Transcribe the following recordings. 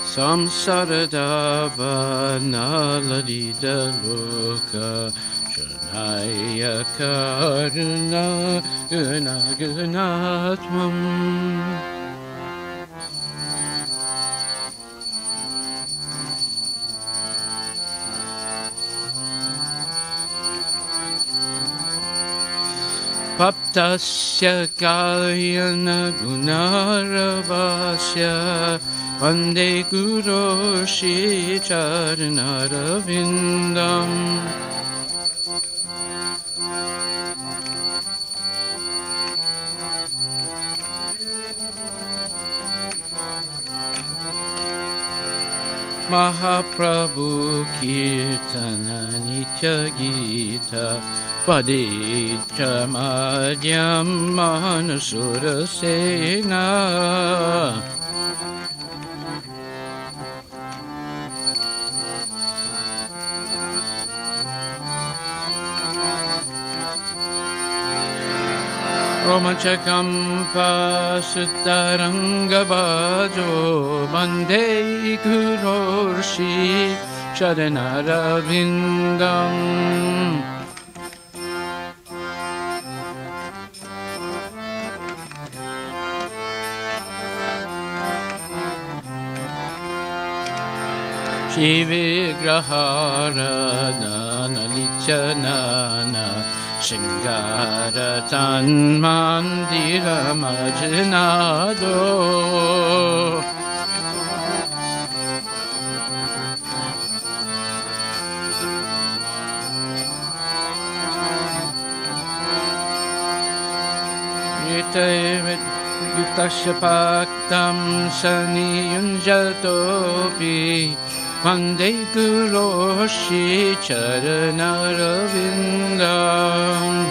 Samsaradava naladida loka Shanaya karuna guna gunatvam Paptasya kalyana gunaravasya Vande Guru Shri Charanaravindam Mahaprabhu Kirtana Nitya Gita Paditra Madhyam Manasura Sena Romachakampa Suttarangavajo Bande Gurorshi Sharanarabindam Shivigrahara Nana Lichanana Shingaratan Mandira Majnado Yutasya Paktam Saniyunjatopi Vande Guru Shri Charanaravindam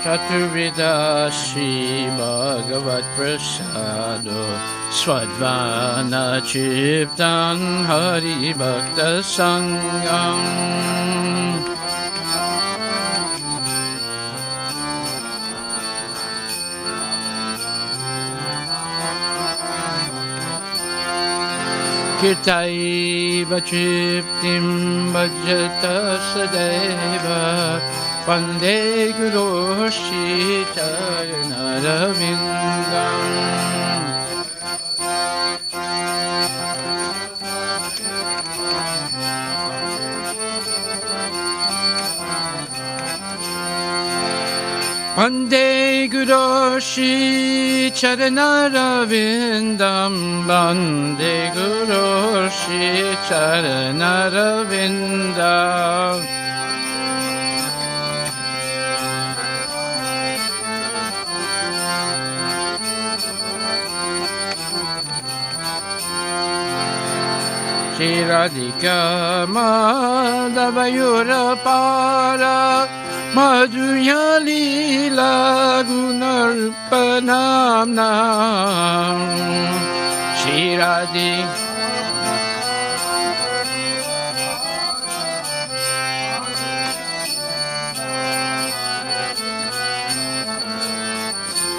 Chaturvida Shri Bhagavat Prasado Swadvana Chiptan Hari Bhakta Sangam Kirtaiva Chiptim Bhajata Sadeva Vande Guru Shri Charanaravindam Vande Guru Shri Charanaravindam Vande Guru Shri Charanaravindam Shri Radhika Madhavayura Para Madhurya Leela Gunarpanamna Shri Radhika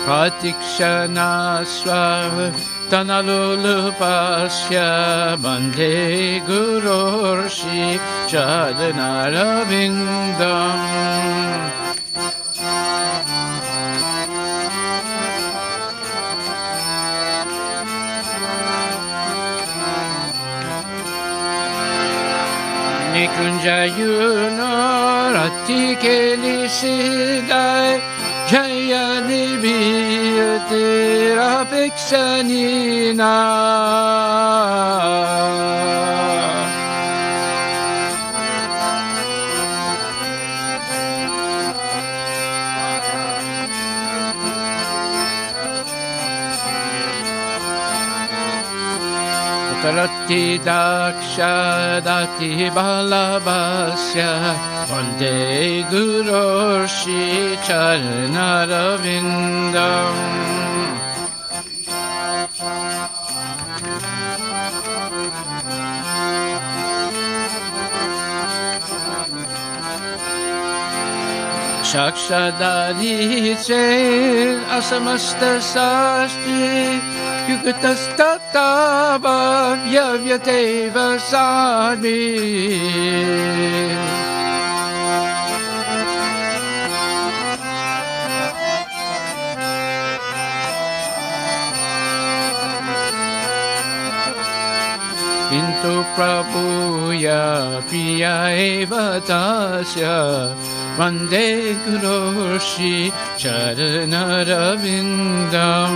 Pratikshana Tanalulupasya Bande Guru Shri Charanaravindam Nikunjayuna Rati Kelisidai Jaya Niviyate Rapiksanina Utarati Daksha Dati Balabhasya Vande Guru Shri Charanaravindam Shakshadari Chain Asamasta Sasti Yugatastatava Yavyateva Sami Into Prabhuya Priya Eva Tasya Vande Guroshi Charanaravindam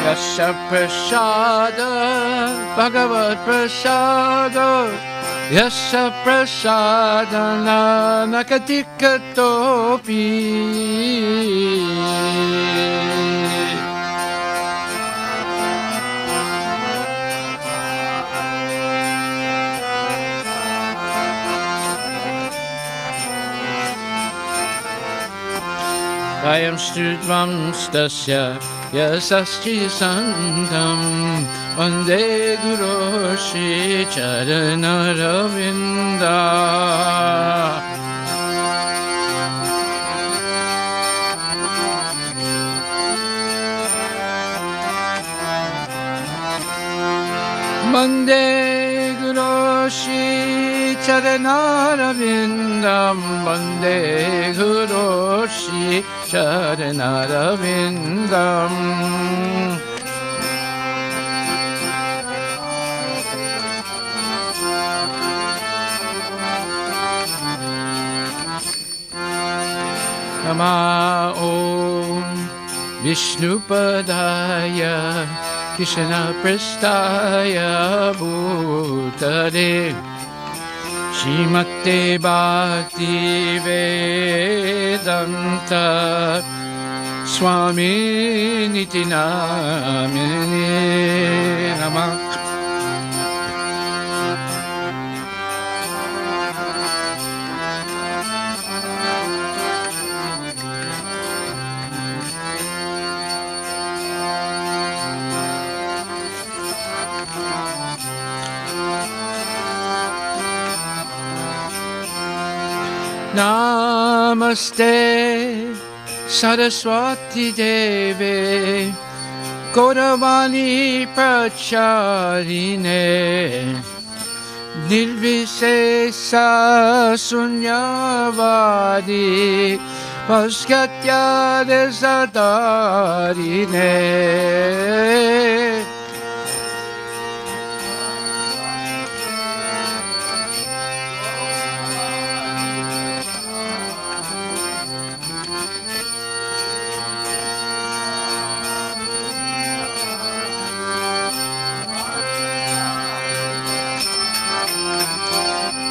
Yasha Prasada Bhagavad Prasada Yasha prasadana nakatikatopi Vayam Stridvam Stasya Yasaschi Sandam Vande Guroshi Charanaravindam Vande Guroshi Charanaravindam Vande Guroshi Charanaravindam Nama Om Vishnupadaya Krishna Prestaya Bhutale Shrimate Bhakti Vedanta Swami Niti Namine Namah Namaste Saraswati Deve Gauravani Pracharine Nirvisesa Sunyavadi Paskatya Desadarine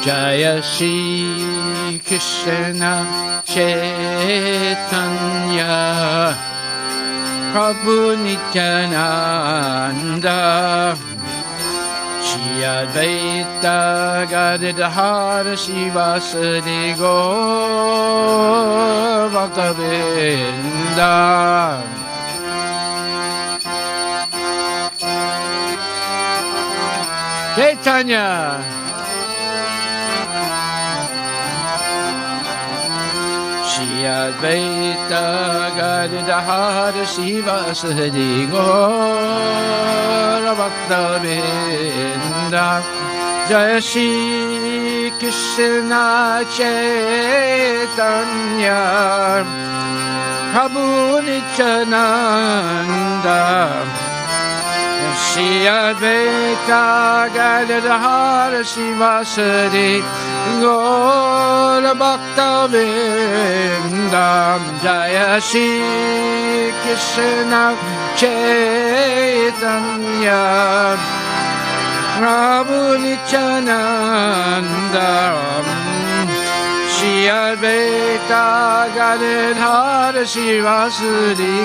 Jaya Shri Krishna Chaitanya Prabhu Nityananda Shri Advaita Gadadhar Shivasadi Gaur Bhaktavinda Chaitanya Shri Advaita Gadadhar Shivasadi Gaur Bhaktavinda Jaya Shri Krishna Chaitanya Prabhu Nityananda Shri Advaita Gadadhar Shivasadi Gaur Bhaktavinda Jaya Shri Krishna Chaitanya Prabhu Nityananda Shri Advaita Gadadhar Shivasadi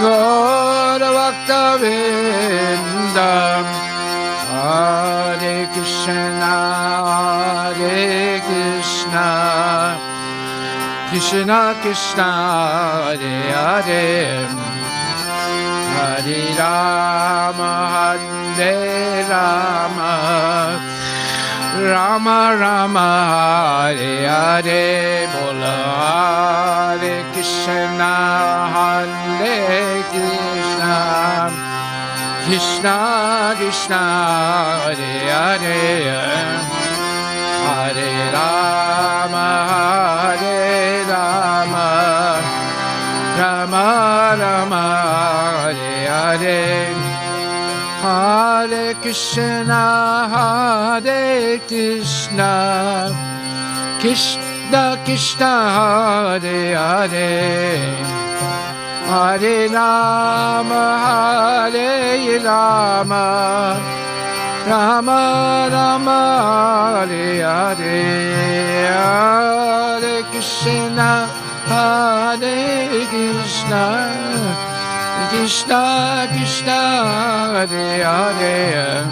Gaur Bhaktavinda Hare Krishna Krishna Krishna Hare Hare Hare Rama, Hare Rama, Rama Rama, Hare Hare, Bola Hare Krishna, Hare Krishna, Krishna Krishna, Hare Hare, Hare Rama, Hare Rama, Rama Rama, Hare Hare, Hare Krishna, Hare Krishna, Krishna Krishna, Hare Hare, Hare Rama, Hare Rama, Rama Rama, Hare Hare, Hare Krishna, Hare Krishna, Krishna Krishna, Hare Hare,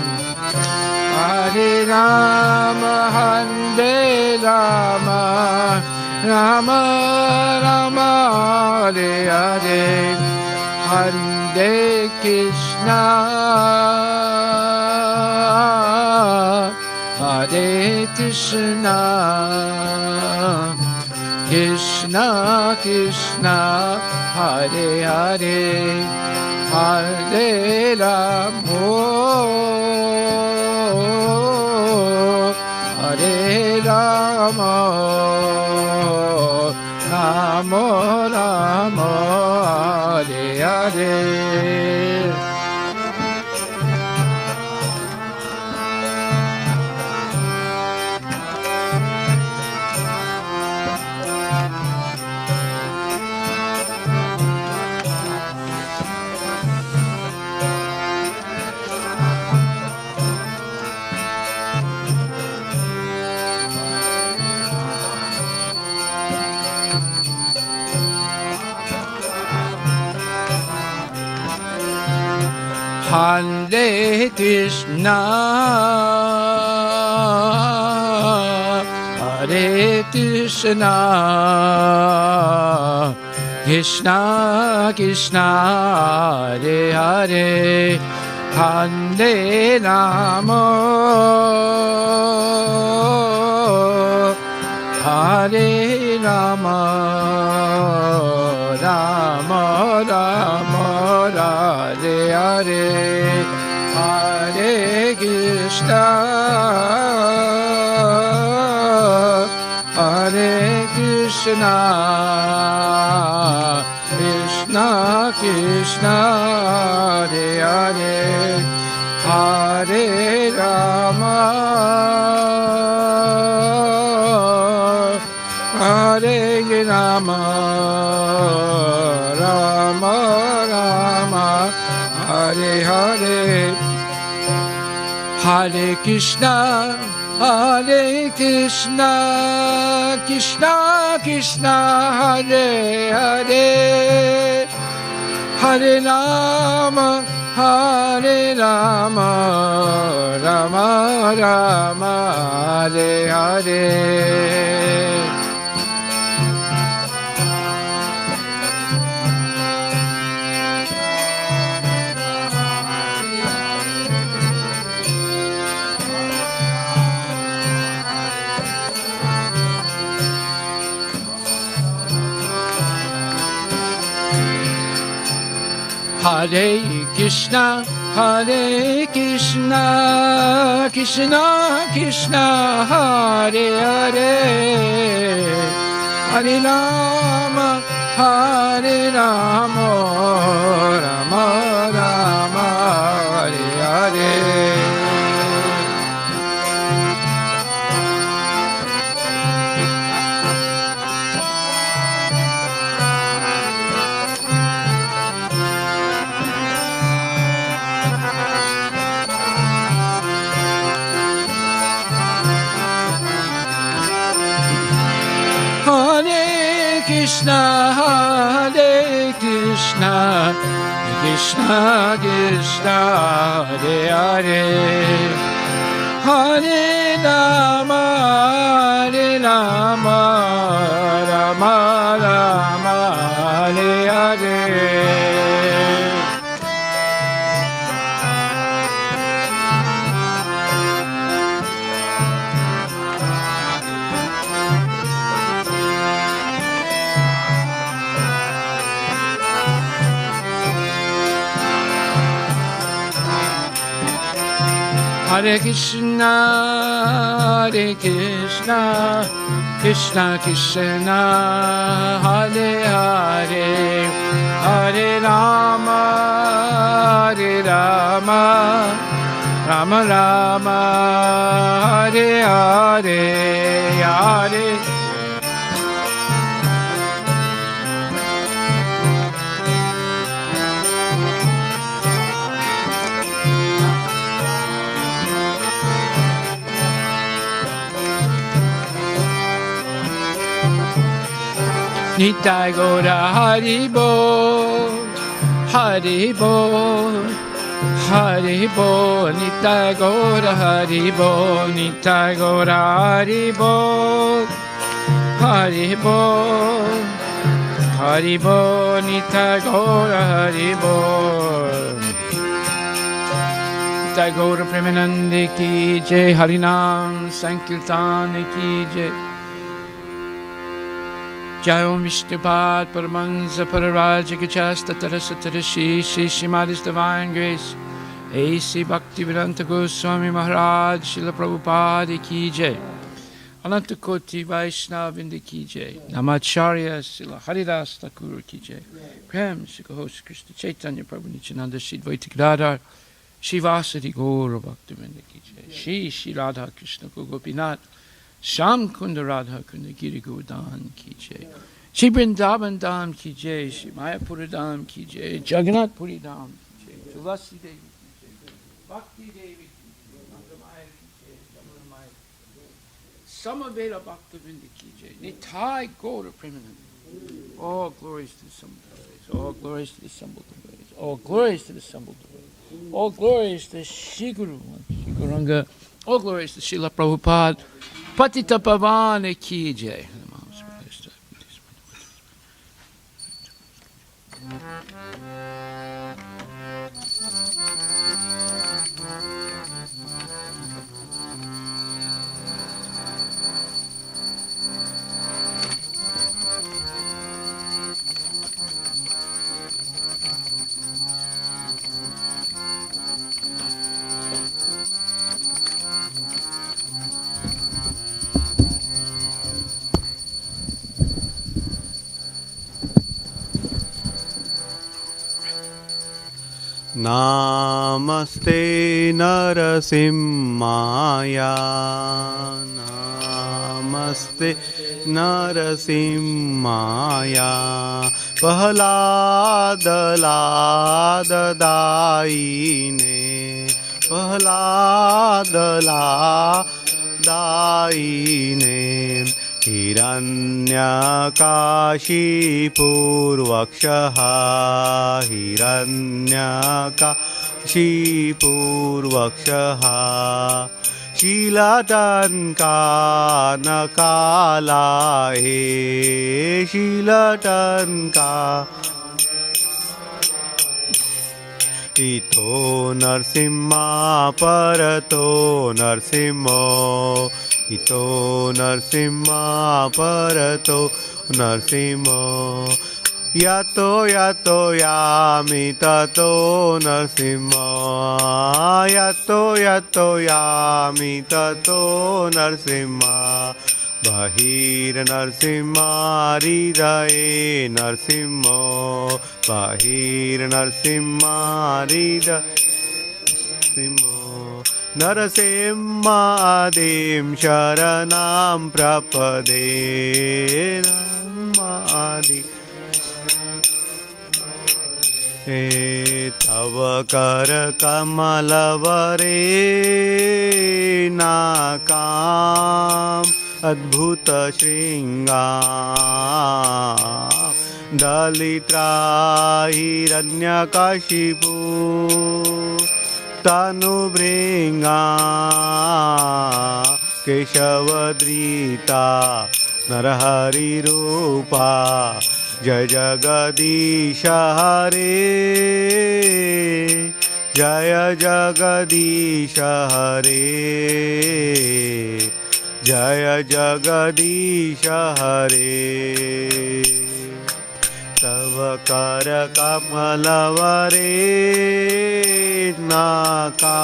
Hare Rama, Hare Rama, Rama Rama, Hare Hare, Hare Krishna, Hare Krishna, Krishna Krishna, Hare Hare, Hare Rama, Hare Rama, Rama Rama, Hare Hare. Hare Krishna, Hare Krishna, Krishna Krishna, Hare Hare, Hare Rama, Hare Rama, Rama Rama, Hare Hare, Hare Krishna, Hare Krishna, Krishna Krishna, Hare Hare, Hare Rama, Hare Rama, Rama Rama, Hare Hare, Hare Krishna, Hare Krishna, Krishna Krishna, Hare Hare, Hare Rama, Hare Rama, Rama Rama, Hare Hare. Hare Krishna, Hare Krishna, Krishna Krishna, Hare Hare, Hare Rama, Hare Rama, Rama Rama, Hare Hare. Hare Krishna, Hare Krishna, Krishna Krishna, Hare Hare, Hare Rama, Hare Rama, Rama Rama, Hare Hare. Hare Krishna, Hare Krishna, Krishna Krishna, Hare Hare, Hare Rama, Hare Rama, Rama Rama, Hare Hare, Hare Nitai Gaura Haribo, Haribo, Haribo, Nitai Gaura Haribo, Nitai Gaura Haribo, Haribo, Haribo, Nitai Gaura Haribo. Nitai Gaura Premanande ki jai, Harinam Sankirtan ki jai. Jai Om Vishnupad Paramahansa Pararajagachasta Tarasatarashi Shri Srimadi's Divine Grace A.C. Bhaktivedanta Goswami Maharaj Srila Prabhupada Ki Jai Ananta Koti Vaishnavindra Ki Jai Namacharya Srila Haridas Thakur Ki Jai Prem Shri Host Krishna Chaitanya Prabhu Nityananda Shri Dvaita Gadadhar Shri Vasadi Gaura Bhaktivinoda Ki Jai Shri Radha Krishna Gopinath Sham Kunda Radha Kunda Giri Govardhan Ki Jai Shri Vrindavan Dham Ki Jai Shri Mayapura Dham Ki Jai Jagannath Puri Dham Ki Jai Tulasi Devi Ki Jai Bhakti Devi Ki Jai Nandamaya Ki Jai Jamunamaya Samaveda Bhaktivinoda Ki Jai Nitai Gaura Premanand. All glories to the assembled devotees. All glories to the assembled devotees. All glories to the assembled devotees. All glories to Shri Guru Shri Guranga. All glories to Srila Prabhupada Patita Pavana Ki Jai. Namaste Narasimhaya, Namaste Narasimhaya, Pahlada Lada Daine, Pahlada Lada Daine, Hiranyakashipurvakshaha, Hiranyakashipurvakshaha, Shilatankanakala he, Shilatanka Ito Narsimha Parato Narsimho, Ito Narsimha Parato Narsimho, Yato Yato Yami Tato Narsimha, Yato Yato Yami Tato Narsimha, Bahir Narsimha Hridaye Narsimho, Bahir Narsimha Hridaye Narsimho, Narasimha Adim Sharanam Prapade, Namadi Tava Kara Kamalavare Nakam Adbhuta Shringam Dalitra Hiranyakashipu Tanu Bringa Keshavadrita Narahari Rupa Jai Jagadisha Hare, Jaya Jagadisha Hare, Jaya Jagadisha Hare. Tava Kara Kamalavare Naka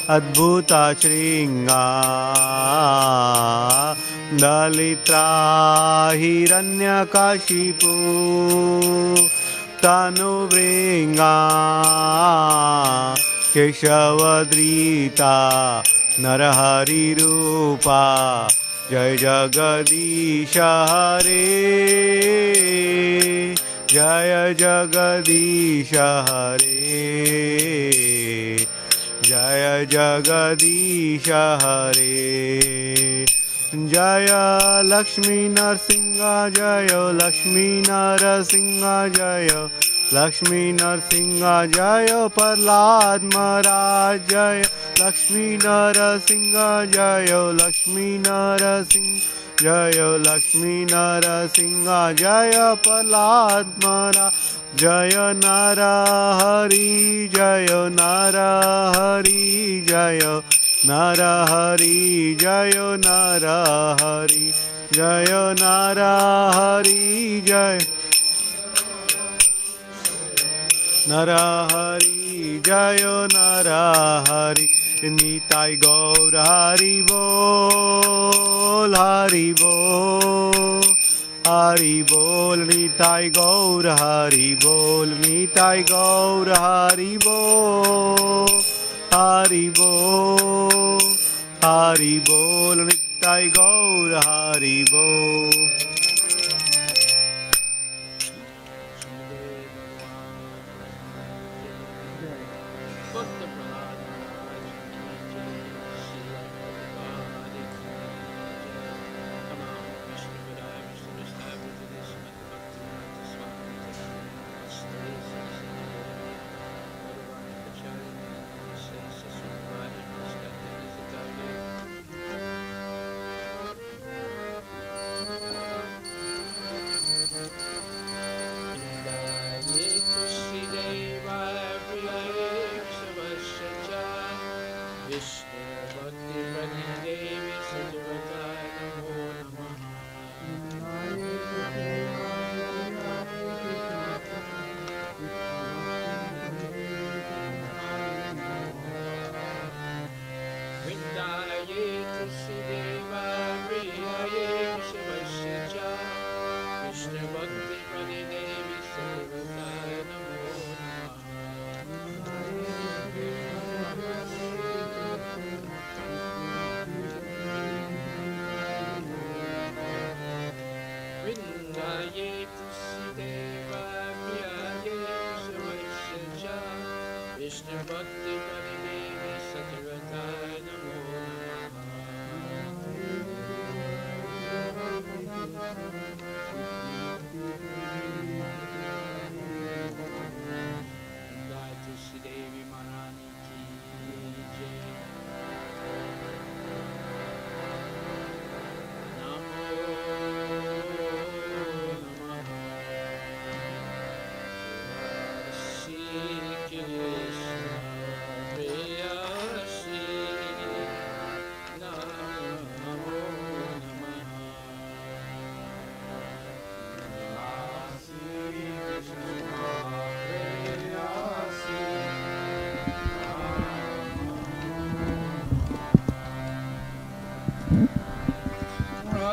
Adbhuta Shringa Dalitra Hiranyakashipu Tanu Vringa Keshavadrita Narahari Rupa Jai Jagadisha Hare Jaya Jagadisha Hare Jaya Jagadisha Hare Jaya Lakshmi Narsinga Jaya Lakshmi Narsinga Jaya Lakshmi Narsinga Jaya Prahlad Maharaj Jaya Lakshmi Narsinga Jaya Lakshmi Narsinga Jaya Lakshmi Narsinga Jaya Prahlad Maharaj Jaya Narahari Jaya Narahari Jaya Narahari Jaya Narahari Jaya Narahari Jaya Narahari Jaya Narahari Nitai Gaur Hari Bol Hari Bol Hari Bol Nitai Gaur Hari Bol Nitai Gaur Hari Bol Hari Bol Hari Bol Nitai Gaur Hari Bol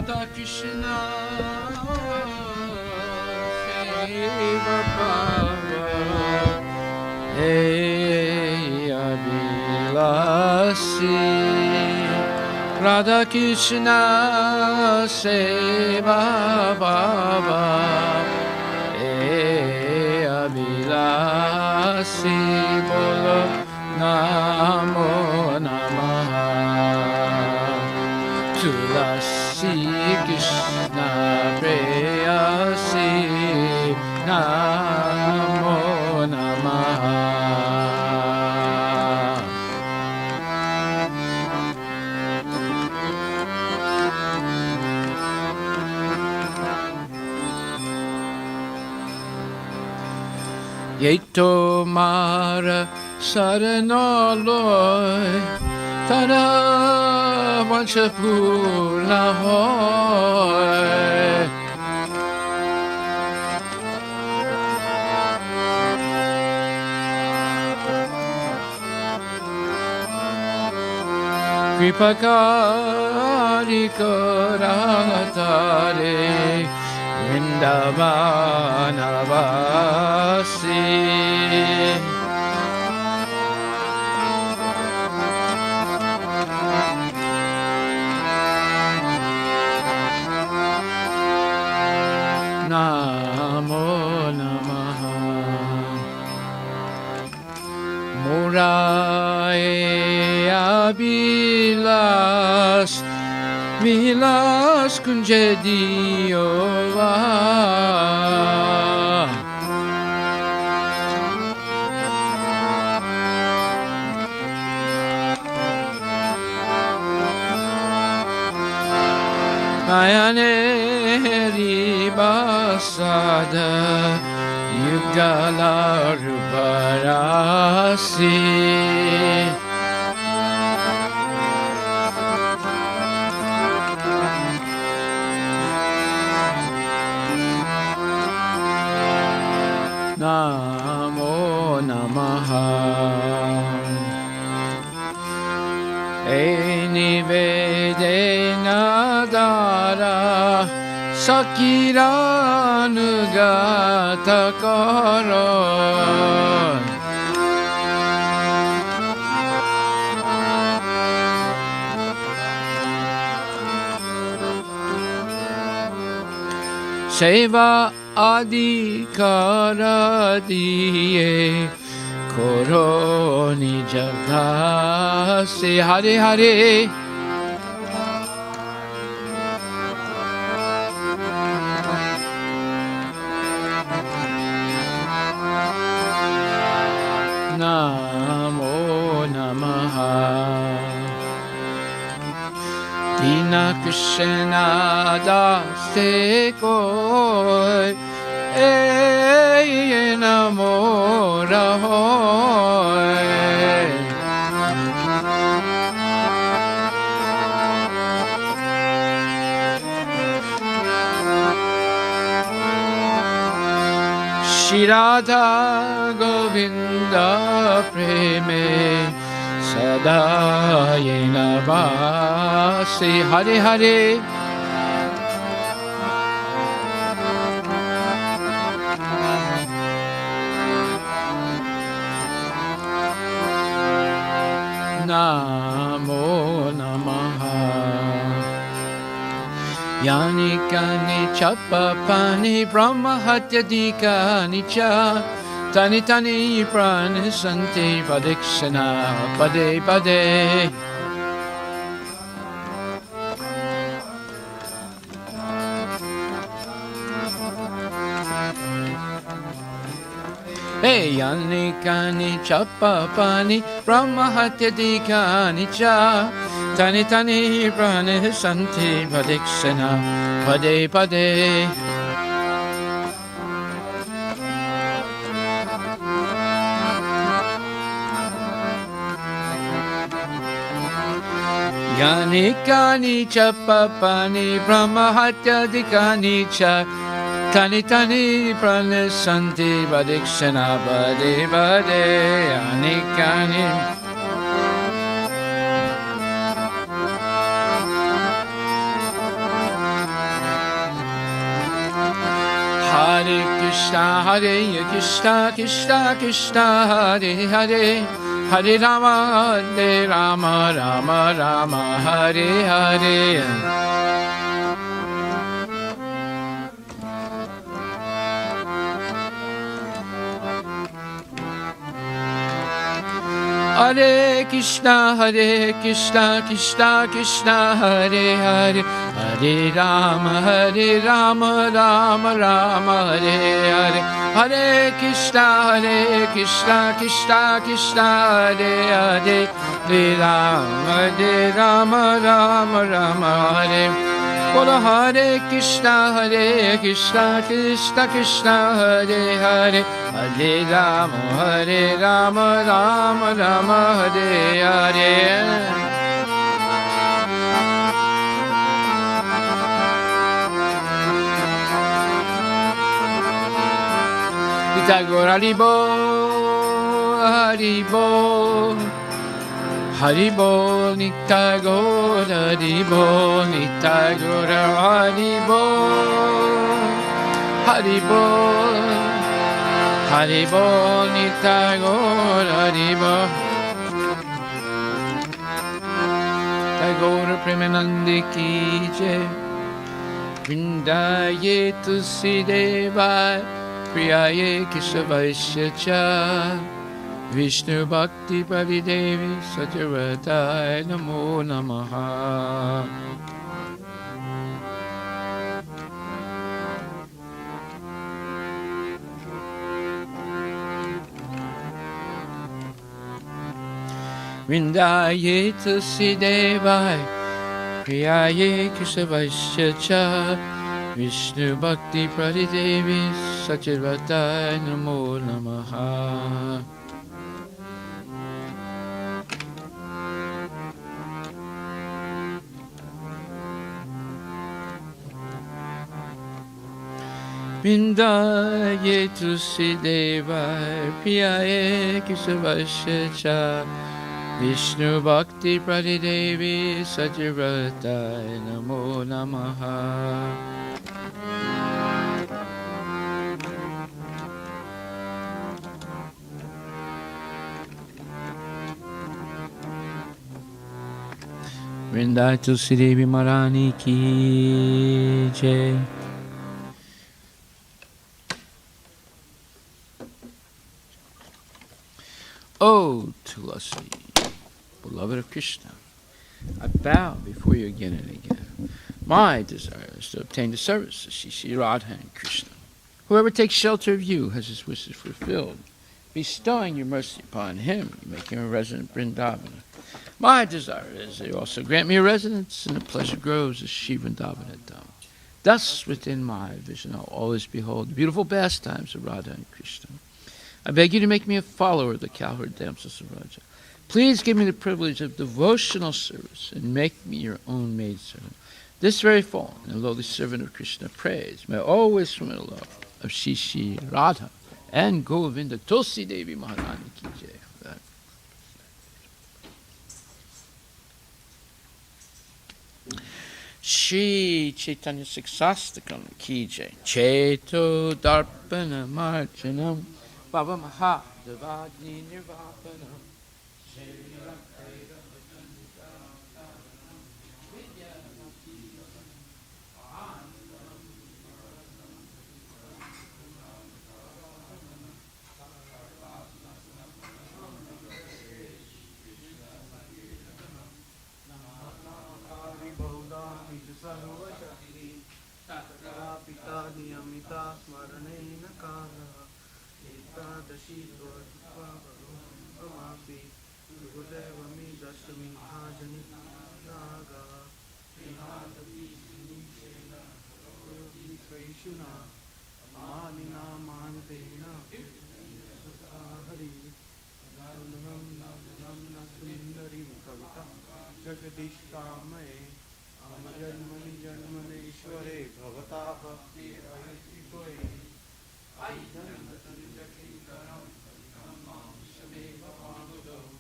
Radha Krishna Seva Bhava Hey Abhilasi Radha Krishna Seva Bhava Hey Abhilasi Bolo Namo Namaha Tulasi Krishna Preyasi Namo Namaha Yeto Mara Saranaloy Tara Vanchapurna Hoy Kripakari Koratare Vrindavanavasi Namo Namaha Murae Abilas Vilas Kunjediova Mayane Ribasada Yugala Ruparasi Namo Namaha Nivedena Dara Sakiranu Gatakara Seva Adhikara Diye Koroni Jagase Hare Hare Namo Namaha Dina Krishna Daste Koi Namo Rahoy Shirada Govinda Preme Sada Yena Basi Hare Hare Namo Namaha Yani Kani Chapa Pani Brahma Hatyadika Nicha Tani Tani Prana Santi Padikshana Pade Pade Hey, Yani Kani Chapa Pani Brahma Hatyadika Nicha Tani Tani Prana Santi Padikshana Pade Pade Yani Kani Chapa Pani Brahma Hatyadika Nicha Tani Tani Prana Santi Padikshana Pade Pade Yani Kani Hare Krishna Krishna Krishna Hare Hare Hare Rama Rama Rama Hare Hare Hare Krishna Krishna Krishna Hare Hare Hare Rama Rama Rama Hare Hare Hare Krishna Krishna Krishna Hare Hare Hare Rama Rama Hare Bola Hare Krishna Krishna Krishna Hare Hare Hare Rama Rama Hare Hare Tagore Haribo, Haribo, Haribol Nitai Gaur Haribol Nitai Gaur Haribol Haribol Haribol Nitai Gaur Haribol Gaur Premanandi Ki Jai Vrindaye Tulsi Devai Priyaye Keshavasya Cha Vishnu Bhakti Paridevi Satyavratai Namo Namaha Vrindaye Tulsi Devai Priyaye Keshavasya Cha Vishnu Bhakti Paridevi Satyavratai Namo Namaha Vrindaye Tulsi Devai Priyaye Keshavasya Cha Vishnu Bhakti Pradidevi Satyavratai Namo Namaha Vrindaye Tulsi Devi Marani Ki Jai Oh, Tulasi, beloved of Krishna, I bow before you again and again. My desire is to obtain the service of Shri Radha and Krishna. Whoever takes shelter of you has his wishes fulfilled. Bestowing your mercy upon him, you make him a resident Vrindavana. My desire is that you also grant me a residence in the pleasure groves of Shri Vrindavana Dham. Thus, within my vision, I'll always behold the beautiful pastimes of Radha and Krishna. I beg you to make me a follower of the cowherd damsels of Raja. Please give me the privilege of devotional service and make me your own maidservant. This very fallen and lowly servant of Krishna prays, may always from the love of Shri Radha and Govinda Tulsi Devi Maharani Ki Jai. Shri Chaitanya Siksastakam Ki Jai. Cheto Darpana Marchanam Baba Maha Devagni Nirvapanam Jagadishkamaye Amajanmani Janmaneshware Bhavata Bhakti Ayatikoye Aijanatanijakikaram Kamam Shameva Pamudo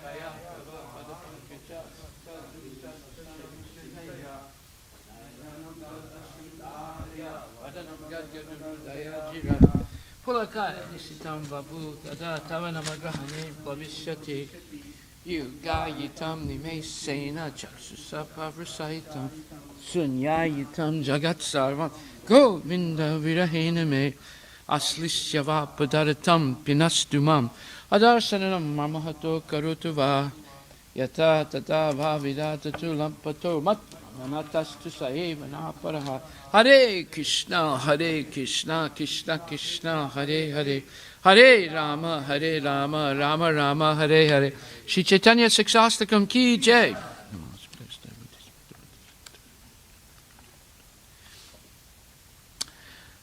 Kaya Bhava Padapankacha Sadrushastashamishaya Nayanam Dadashindaya Vadanam Gadgadurudaya Jira Pulakaya Nisitam Babu Tada Tavanamagrahane Bhavishyati Yugayitam Nimesena Chaksusapavasaitam Sunyayitam Jagat Sarvam Govinda Virahena Me Aslisyava Padaratam Pinastumam Adarsanam Mamahato Karutuva Yata Tata Vavidata Tulampato Mat Manatastu Saeva Naparaha Hare Krishna Krishna Krishna Hare Hare Hare Rama, Rama Rama, Hare Hare. Shri Chaitanya Siksastakam Ki Jai.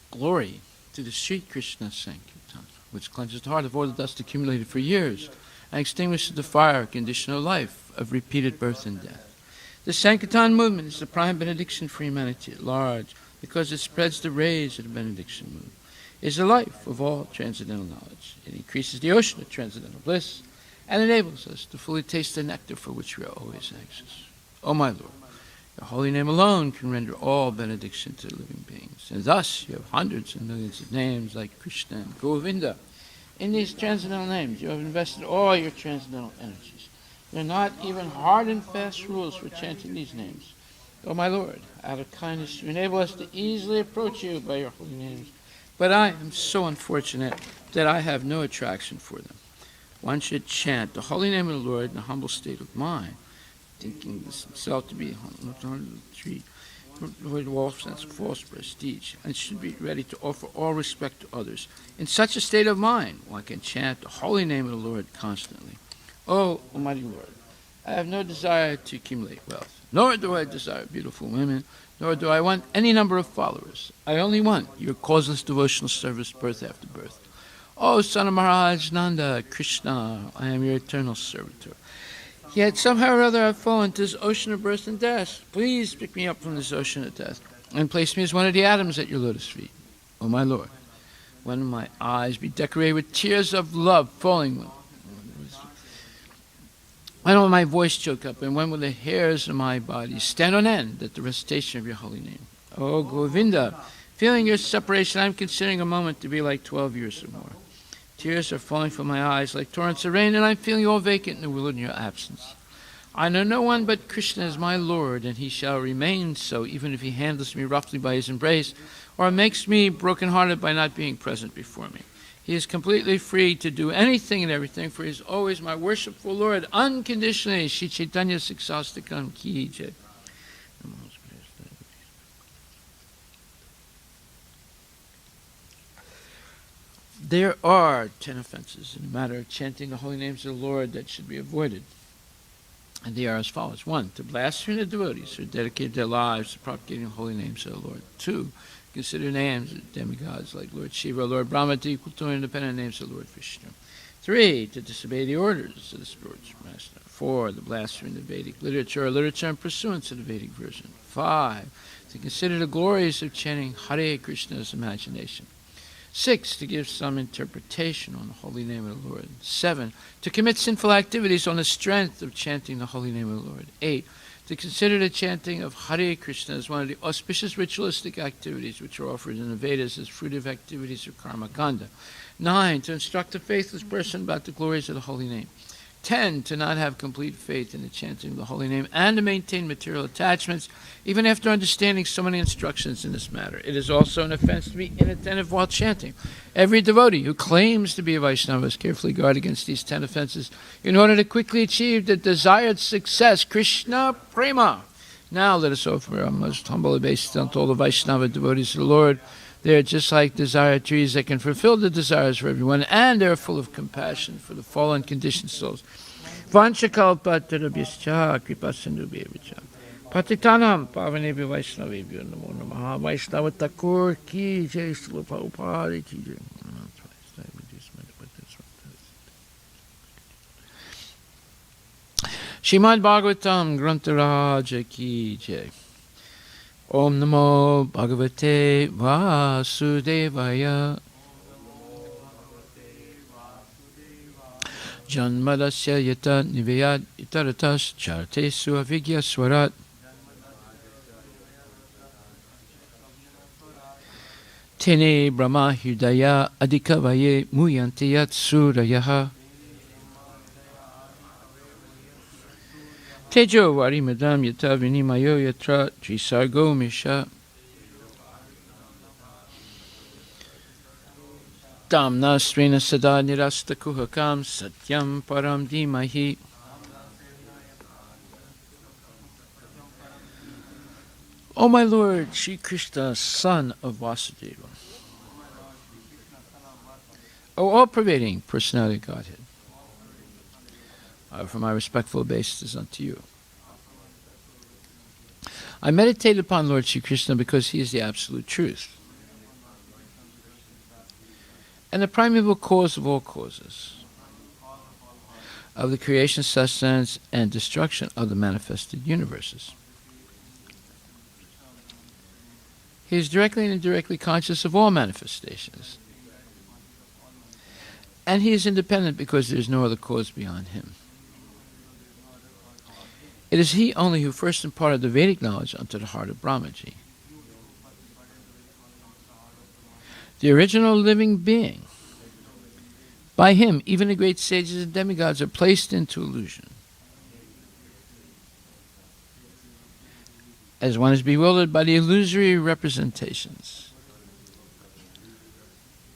Glory to the Sri Krishna Sankirtan, which cleanses the heart of all the dust accumulated for years and extinguishes the fire conditional life of repeated birth and death. The Sankirtan movement is the prime benediction for humanity at large because it spreads the rays of the benediction movement. Is the life of all transcendental knowledge. It increases the ocean of transcendental bliss and enables us to fully taste the nectar for which we are always anxious. O my Lord, your holy name alone can render all benediction to living beings. And thus you have hundreds and millions of names like Krishna and Govinda. In these transcendental names, you have invested all your transcendental energies. There are not even hard and fast rules for chanting these names. O my Lord, out of kindness, you enable us to easily approach you by your holy names. But I am so unfortunate that I have no attraction for them. One should chant the holy name of the Lord in a humble state of mind, thinking this himself to be a tree, avoid all sense of false prestige, and should be ready to offer all respect to others. In such a state of mind, one can chant the holy name of the Lord constantly. O Almighty Lord, I have no desire to accumulate wealth, nor do I desire beautiful women, nor do I want any number of followers. I only want your causeless devotional service birth after birth. O son of Maharaj Nanda, Krishna, I am your eternal servitor. Yet somehow or other I've fallen into this ocean of birth and death. Please pick me up from this ocean of death and place me as one of the atoms at your lotus feet. O my Lord, when will my eyes be decorated with tears of love falling? When will my voice choke up, and when will the hairs of my body stand on end at the recitation of your holy name? O Govinda, feeling your separation, I am considering a moment to be like 12 years or more. Tears are falling from my eyes like torrents of rain, and I am feeling all vacant in the world in your absence. I know no one but Krishna as my Lord, and he shall remain so, even if he handles me roughly by his embrace, or makes me broken-hearted by not being present before me. He is completely free to do anything and everything, for he is always my worshipful Lord, unconditionally. Shri Chaitanya Siksastakam Ki Jai. There are 10 offenses in the matter of chanting the holy names of the Lord that should be avoided. And they are as follows. 1. To blaspheme the devotees who dedicate their lives to propagating the holy names of the Lord. 2. Consider names of demigods like Lord Shiva or Lord Brahma to equal to independent names of Lord Vishnu. 3. To disobey the orders of the spiritual master. 4. To blaspheme the Vedic literature or literature in pursuance of the Vedic version. 5. To consider the glories of chanting Hare Krishna's imagination. 6. To give some interpretation on the holy name of the Lord. 7. To commit sinful activities on the strength of chanting the holy name of the Lord. 8. To consider the chanting of Hare Krishna as one of the auspicious ritualistic activities which are offered in the Vedas as fruitive activities of karma kanda. 9. To instruct a faithless person about the glories of the holy name. 10. To not have complete faith in the chanting of the holy name and to maintain material attachments even after understanding so many instructions in this matter. It is also an offense to be inattentive while chanting. Every devotee who claims to be a Vaishnava must carefully guard against these 10 offenses in order to quickly achieve the desired success. Krishna Prema. Now let us offer our most humble obeisance to all the Vaishnava devotees of the Lord. They are just like desire trees that can fulfill the desires for everyone, and they are full of compassion for the fallen conditioned souls. Vanchakalpatarabhyascha kripasindubhyevacha patitanam pavanebhyo vaishnavebhyo namo namaha. Vaishnava Thakur ki jai, Srila Prabhupada ki jai. Shrimad Bhagavatam Grantaraja ki jai. Om Namo Bhagavate Vasudevaya. Janmadasya yata nivayat itaratas chartesu avigya swarat. Tene Brahma Hridaya Adhikavaye Muyantiyat Surayaha. Tejo Varimadam Yata Vinimayo Yatra Trisargo Misha. Damna Srena Sada Nirasta Kuhakam Satyam Param Dimahi. O my Lord, Shri Krishna, son of Vasudeva. O all-pervading personality of Godhead. I offer my respectful obeisances unto you. I meditate upon Lord Shri Krishna because he is the absolute truth and the primeval cause of all causes, of the creation, sustenance, and destruction of the manifested universes. He is directly and indirectly conscious of all manifestations, And he is independent because there is no other cause beyond him. It is he only who first imparted the Vedic knowledge unto the heart of Brahmaji. The original living being. By him, even the great sages and demigods are placed into illusion. As one is bewildered by the illusory representations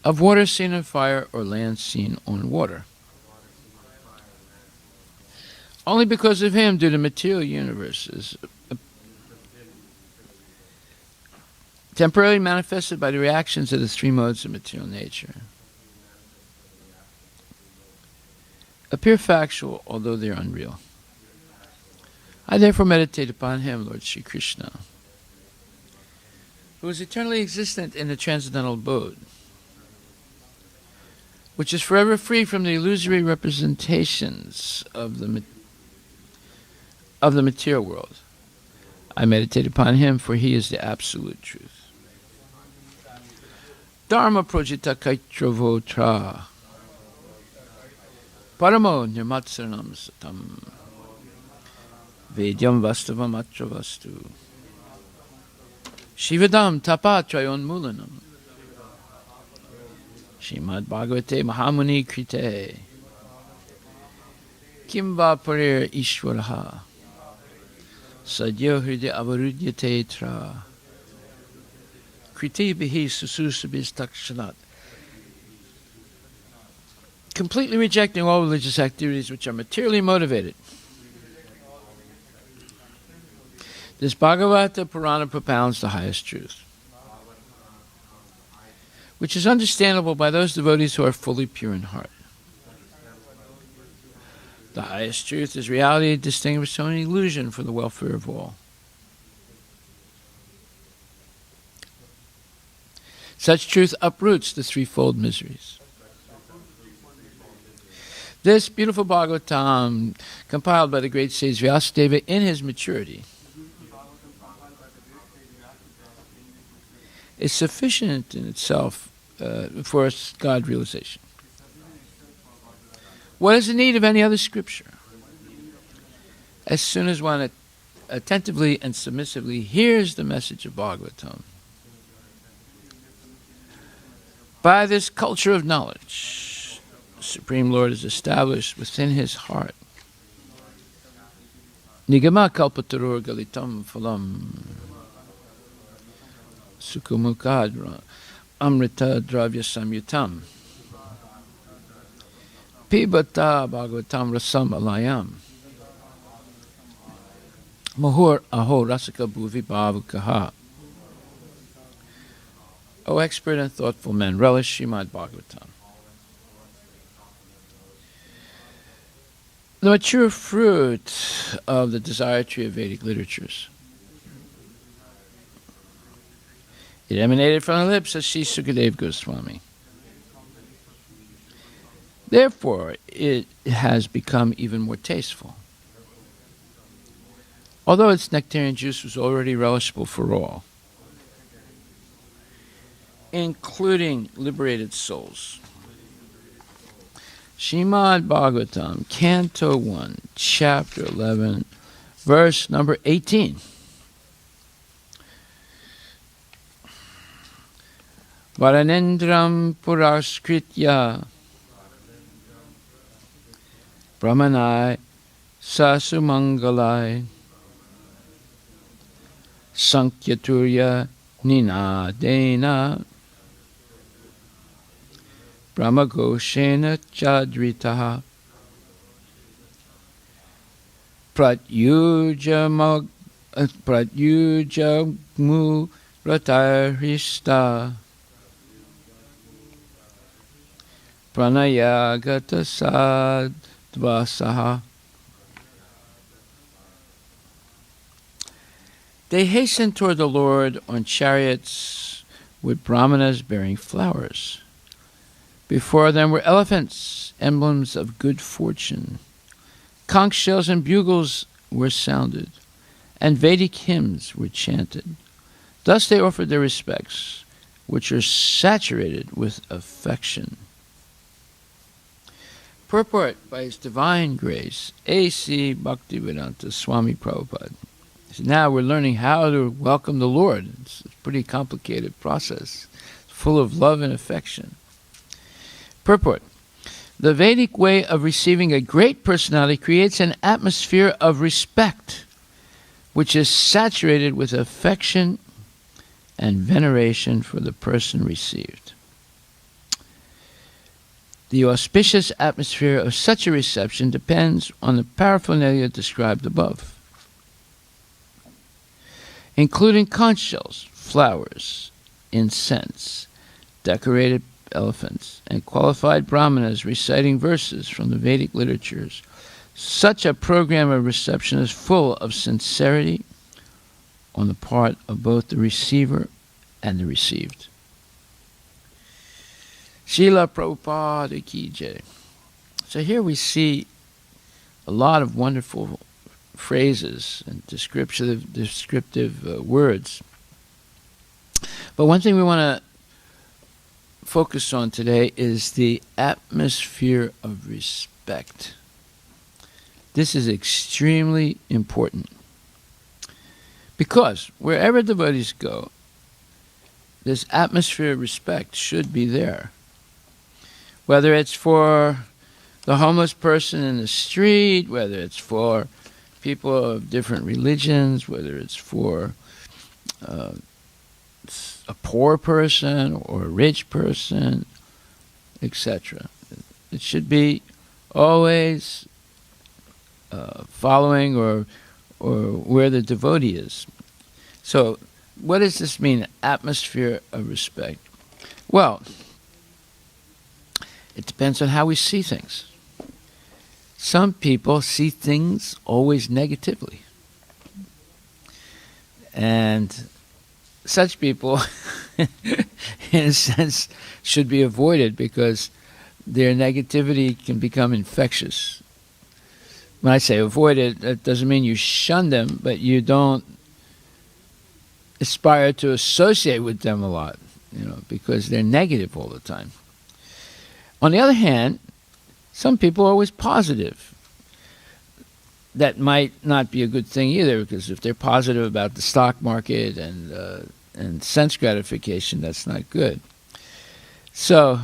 of water seen on fire or land seen on water. Only because of him do the material universes temporarily manifested by the reactions of the three modes of material nature appear factual, although they are unreal. I therefore meditate upon him, Lord Sri Krishna, who is eternally existent in the transcendental abode, which is forever free from the illusory representations of the material world. I meditate upon him, for he is the absolute truth. Dharma projita kaitravotra paramo nirmatsaranam satam vedyam vastavam atra vastu shivadam tapatrayon mulanam Srimad Bhagavate Mahamuni Krite Kimva Parir Ishwaraha Sadyo Hridya Avarudyate Tra Krite Bihi Sususabis Takshanat. Completely rejecting all religious activities which are materially motivated. This Bhagavata Purana propounds the highest truth, which is understandable by those devotees who are fully pure in heart. The highest truth is reality distinguished from an illusion for the welfare of all. Such truth uproots the threefold miseries. This beautiful Bhagavatam, compiled by the great sage Vyasadeva in his maturity, is sufficient in itself for God realization. What is the need of any other scripture? As soon as one attentively and submissively hears the message of Bhagavatam, by this culture of knowledge, the Supreme Lord is established within his heart. Nigama kalpatarur galitam phalam Sukumukadra Amrita Dravya Samyutam Pibata Bhagavatam Rasam Alayam Mahur Aho Rasika Bhuvi Bhavukaha. O expert and thoughtful men, relish Srimad Bhagavatam. The mature fruit of the desire tree of Vedic literatures. It emanated from the lips of Sri Sukadeva Goswami. Therefore, it has become even more tasteful. Although its nectarian juice was already relishable for all, including liberated souls. Srimad Bhagavatam, Canto 1, Chapter 11, verse number 18. Varanendram Puraskritya Brahmanai Sasumangalai Sankyaturya Ninadena Brahmagoshena Chadritaha Pratyujamu Ratarhista Pranayagata Sadvasaha. They hastened toward the Lord on chariots with brahmanas bearing flowers. Before them were elephants, emblems of good fortune. Conch shells and bugles were sounded, and Vedic hymns were chanted. Thus they offered their respects, which are saturated with affection. Purport by His Divine Grace, A.C. Bhaktivedanta Swami Prabhupada. So now we're learning how to welcome the Lord. It's a pretty complicated process. It's full of love and affection. Purport. The Vedic way of receiving a great personality creates an atmosphere of respect, which is saturated with affection and veneration for the person received. The auspicious atmosphere of such a reception depends on the paraphernalia described above, including conch shells, flowers, incense, decorated elephants, and qualified brahmanas reciting verses from the Vedic literatures. Such a program of reception is full of sincerity on the part of both the receiver and the received. Srila Prabhupada Ki Jai. So here we see a lot of wonderful phrases and descriptive words. But one thing we want to focus on today is the atmosphere of respect. This is extremely important because wherever devotees go, this atmosphere of respect should be there. Whether it's for the homeless person in the street, whether it's for people of different religions, whether it's for a poor person or a rich person, etc. It should be always following or where the devotee is. So what does this mean, atmosphere of respect? Well, it depends on how we see things. Some people see things always negatively. And such people, in a sense, should be avoided because their negativity can become infectious. When I say avoid it, that doesn't mean you shun them, but you don't aspire to associate with them a lot, because they're negative all the time. On the other hand, some people are always positive. That might not be a good thing either, because if they're positive about the stock market and sense gratification, that's not good. So,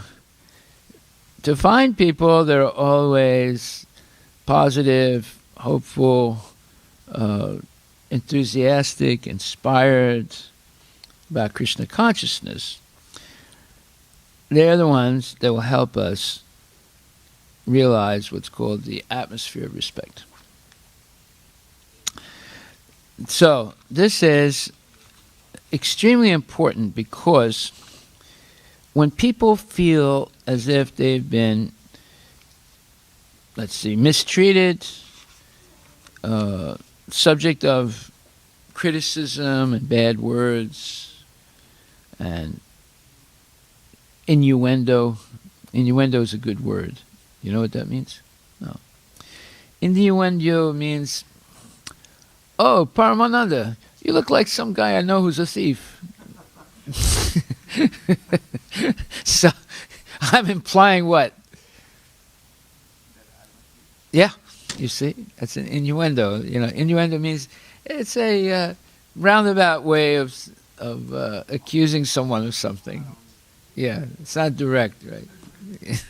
to find people that are always positive, hopeful, enthusiastic, inspired about Krishna consciousness, they're the ones that will help us realize what's called the atmosphere of respect. So, this is extremely important because when people feel as if they've been, mistreated, subject of criticism and bad words and innuendo. Innuendo is a good word. You know what that means? No. Innuendo means, oh, Paramananda, you look like some guy I know who's a thief. So, I'm implying what? Yeah, you see? That's an innuendo. Innuendo means it's a roundabout way of accusing someone of something. Yeah, it's not direct, right?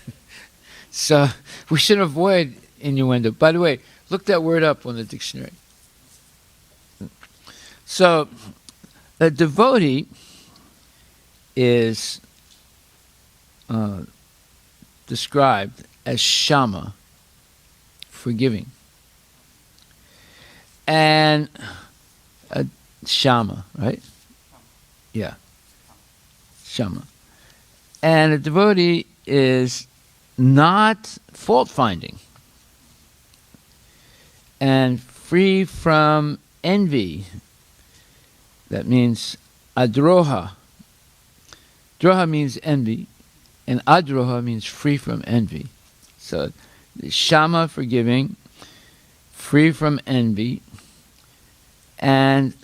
So, we should avoid innuendo. By the way, look that word up on the dictionary. So, a devotee is described as Shama, forgiving. And a Shama, right? Yeah. Shama. And a devotee is not fault-finding and free from envy. That means adroha. Droha means envy, and adroha means free from envy. So, Shama, forgiving, free from envy, and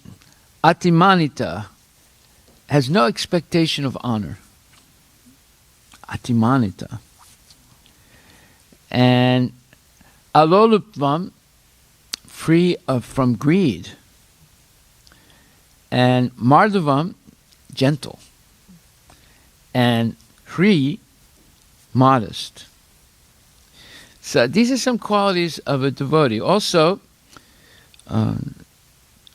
atimanita, has no expectation of honor. Atimanita. And alolupvam, free from greed. And mardavam, gentle. And hri, modest. So these are some qualities of a devotee. Also, a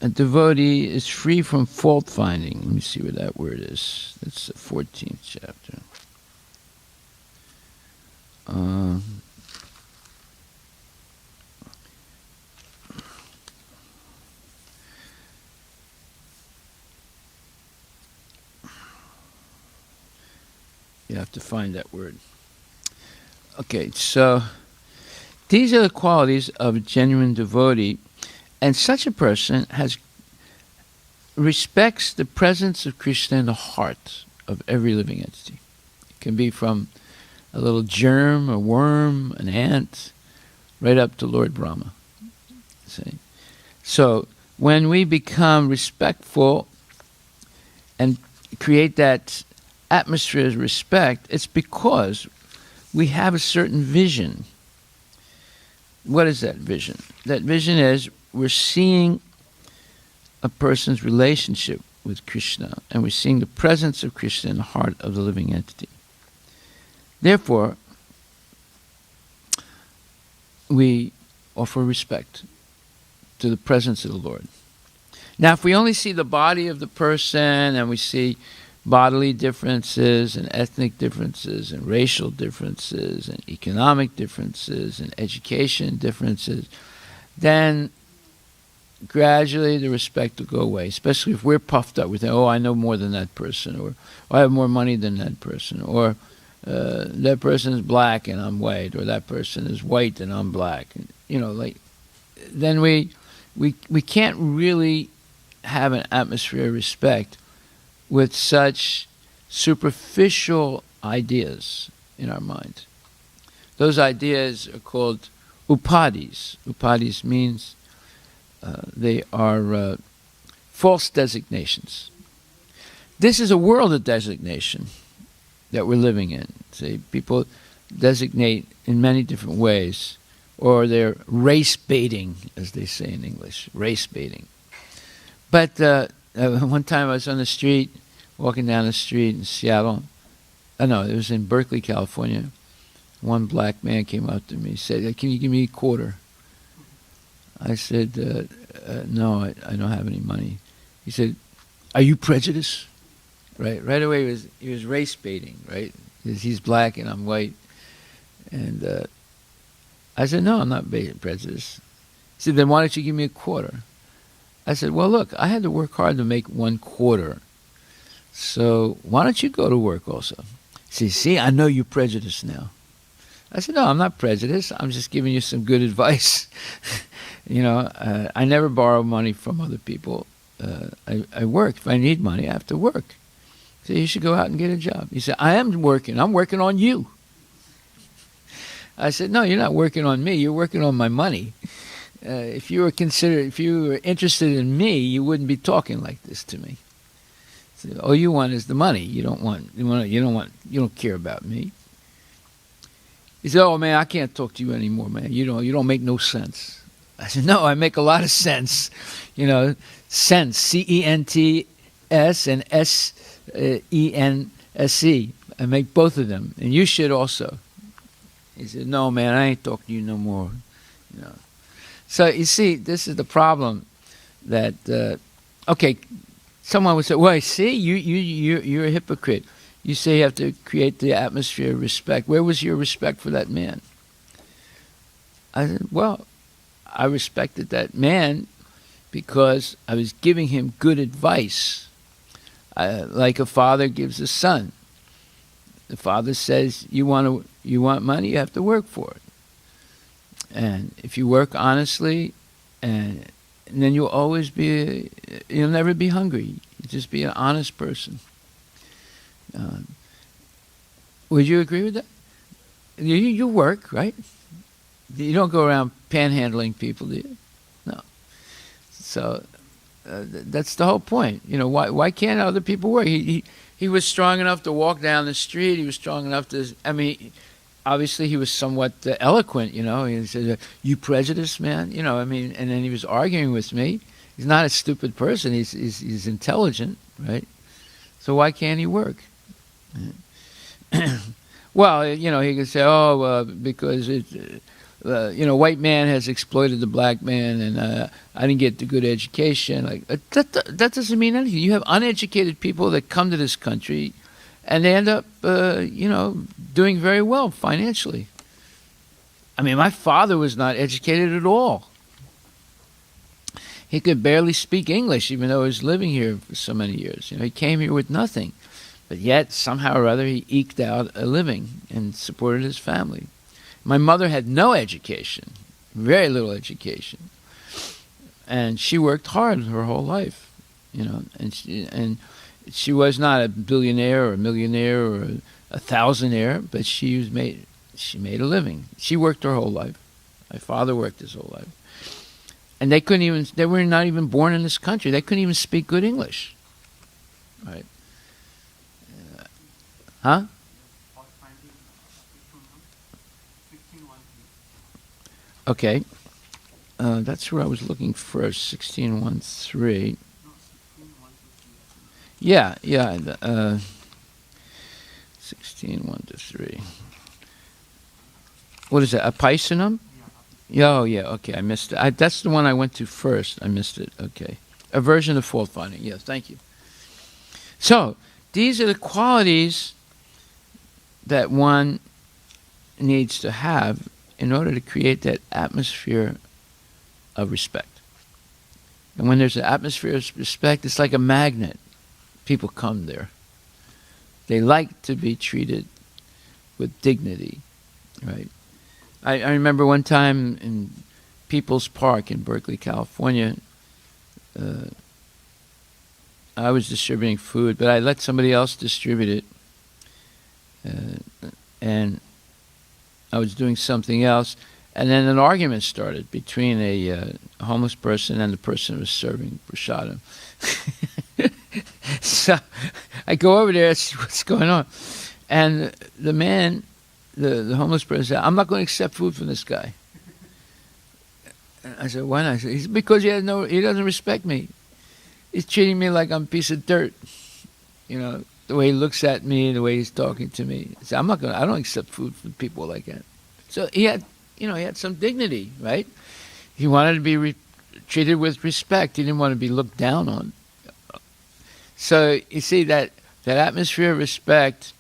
devotee is free from fault finding. Let me see where that word is. That's the 14th chapter. You have to find that word. Okay, so these are the qualities of a genuine devotee, and such a person respects the presence of Krishna in the heart of every living entity. It can be from a little germ, a worm, an ant, right up to Lord Brahma. See? So when we become respectful and create that atmosphere of respect, it's because we have a certain vision. What is that vision? That vision is we're seeing a person's relationship with Krishna, and we're seeing the presence of Krishna in the heart of the living entity. Therefore, we offer respect to the presence of the Lord. Now, if we only see the body of the person and we see bodily differences and ethnic differences and racial differences and economic differences and education differences, then gradually the respect will go away, especially if we're puffed up with, oh, I know more than that person, or I have more money than that person, or that person is black and I'm white, or that person is white and I'm black. Then we can't really have an atmosphere of respect with such superficial ideas in our mind. Those ideas are called upadhis. Upadhis means they are false designations. This is a world of designation that we're living in. See, people designate in many different ways, or they're race baiting, as they say in English, race baiting. But one time I was on the street, walking down the street in Seattle. No, it was in Berkeley, California. One black man came up to me and said, "Can you give me a quarter?" I said, "No, I don't have any money." He said, "Are you prejudiced?" Right away he was race baiting, right? He's black and I'm white. And I said, "No, I'm not prejudiced." He said, "Then why don't you give me a quarter?" I said, "Well, look, I had to work hard to make 1 quarter. So why don't you go to work also?" He said, "See, I know you're prejudiced now." I said, "No, I'm not prejudiced. I'm just giving you some good advice." I never borrow money from other people. I work. If I need money, I have to work. So you should go out and get a job. He said, "I am working. I'm working on you." I said, "No, you're not working on me. You're working on my money. If you were interested in me, you wouldn't be talking like this to me. So, all you want is the money. You don't care about me." He said, "Oh man, I can't talk to you anymore, man. You don't make no sense." I said, "No, I make a lot of sense. Sense, C-E-N-T-S and S-E-N-S-E. I make both of them, and you should also." He said, "No, man, I ain't talking to you no more." So you see, this is the problem. That someone would say, "Well, see, you're a hypocrite. You say you have to create the atmosphere of respect. Where was your respect for that man?" I said, "Well, I respected that man because I was giving him good advice, like a father gives a son. The father says, you want money, you have to work for it. And if you work honestly, and then you'll never be hungry. You just be an honest person." Would you agree with that? You work, right? You don't go around panhandling people, do you? No. So that's the whole point. Why can't other people work? He was strong enough to walk down the street. He was strong enough to. obviously he was somewhat eloquent, He said, "You prejudiced man," and then he was arguing with me. He's not a stupid person. He's intelligent, right? So why can't he work? Well, he could say, "Oh, because white man has exploited the black man, and I didn't get the good education." Like that doesn't mean anything. You have uneducated people that come to this country, and they end up, doing very well financially. I mean, my father was not educated at all. He could barely speak English, even though he was living here for so many years. He came here with nothing. But yet, somehow or other, he eked out a living and supported his family. My mother had no education, very little education. And she worked hard her whole life, and she was not a billionaire or a millionaire or a thousandaire, but she made a living. She worked her whole life. My father worked his whole life. And they were not even born in this country. They couldn't even speak good English. Right. Huh? Okay. That's where I was looking first, 1613. Yeah. 16:1-3. What is that, a Picenum? Oh, yeah, okay, I missed it. That's the one I went to first. I missed it, okay. Aversion to fault finding, yes, thank you. So, these are the qualities that one needs to have in order to create that atmosphere of respect. And when there's an atmosphere of respect, it's like a magnet. People come there. They like to be treated with dignity, right? I remember one time in People's Park in Berkeley, California, I was distributing food, but I let somebody else distribute it, and I was doing something else, and then an argument started between a homeless person and the person who was serving prasadam. So I go over there and see what's going on, and the man, the homeless person said, "I'm not going to accept food from this guy." And I said, "Why not?" He said, "Because he doesn't respect me. He's treating me like I'm a piece of dirt. The way he looks at me, the way he's talking to me." I said, I don't accept food from people like that. So he had some dignity, right? He wanted to be treated with respect. He didn't want to be looked down on. So you see that atmosphere of respect